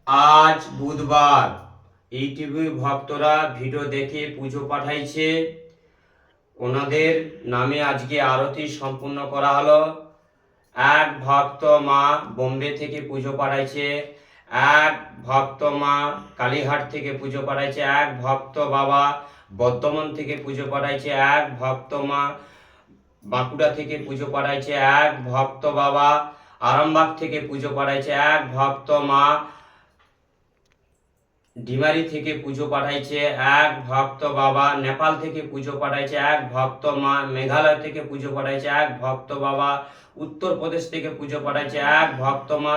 আজ বুধবার ইউটিউবে ভক্তরা ভিডিও দেখে পুজো পাঠাইছে, ওনাদের নামে আজকে আরতি সম্পূর্ণ করা হলো। এক ভক্ত মা বোম্বে থেকে পুজো পাঠাইছে, এক ভক্ত মা কালীঘাট থেকে পুজো পাঠাইছে, এক ভক্ত বাবা বর্ধমান থেকে পুজো পাঠাইছে, এক ভক্ত মা বাঁকুড়া থেকে পুজো পাঠাইছে, এক ভক্ত বাবা আরামবাগ থেকে পুজো পাঠাইছে, এক ভক্ত মা ডিমারি থেকে পুজো পাঠাইছে, এক ভক্ত বাবা নেপাল থেকে পুজো পাঠাইছে, এক ভক্ত মা মেঘালয় থেকে পুজো পাঠাইছে, এক ভক্ত বাবা উত্তরপ্রদেশ থেকে পুজো পাঠাইছে, এক ভক্ত মা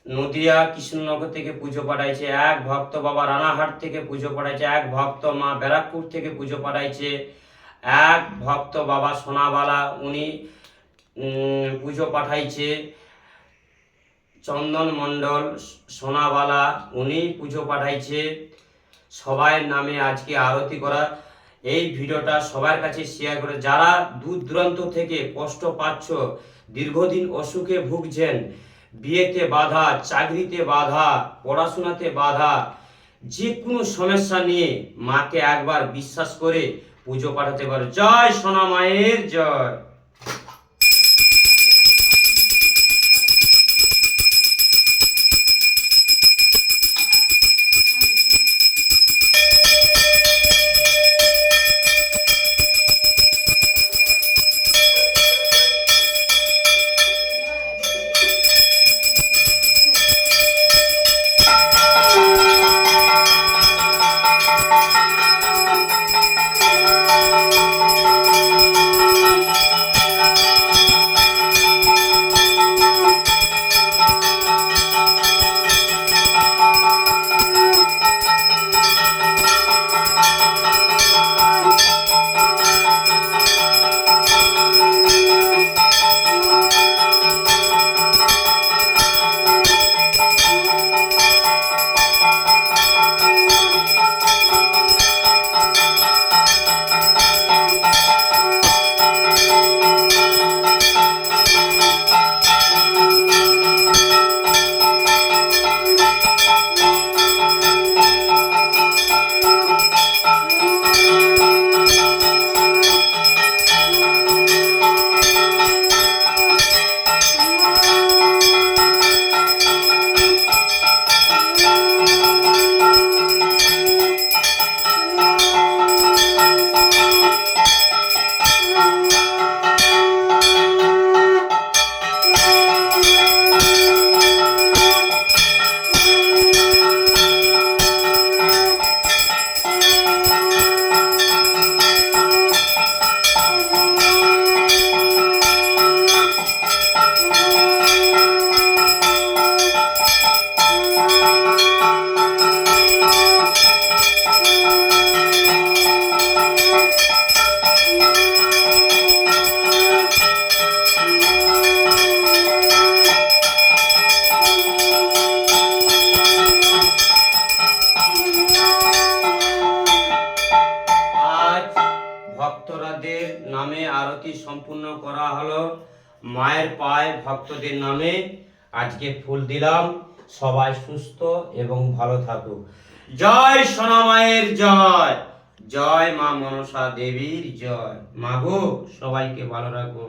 নদিয়া কৃষ্ণনগর থেকে পুজো পাঠাইছে, এক ভক্ত বাবা রানাঘাট থেকে পুজো পাঠাইছে, এক ভক্ত মা ব্যারাকপুর থেকে পুজো পাঠাইছে, এক ভক্ত বাবা সোনাবালা উনি পুজো পাঠাইছে, চন্দন মণ্ডল সোনাবালা উনি পুজো পাঠাইছে। সবাই নামে আজকে আরতি করা। এই ভিডিওটা সবার কাছে শেয়ার করে, যারা দূর দূরান্ত থেকে কষ্ট পাচ্ছ, দীর্ঘদিন অসুখে ভুগছেন, বিয়েতে বাধা, চাকরিতে বাধা, পড়াশোনাতে বাধা, যে কোনো সমস্যা নিয়ে মাকে একবার বিশ্বাস করে পুজো পাঠাতে পারো। জয় সোনা মায়ের জয়। ভক্তরাদের নামে আরতি সম্পূর্ণ করা হলো। মায়ের পায়ে ভক্তদের নামে আজকে ফুল দিলাম। সবাই সুস্থ এবং ভালো থাকুক। জয় সোনা মায়ের জয়, জয় মা মনসা দেবীর জয়। মা গো, সবাইকে ভালো রাখো।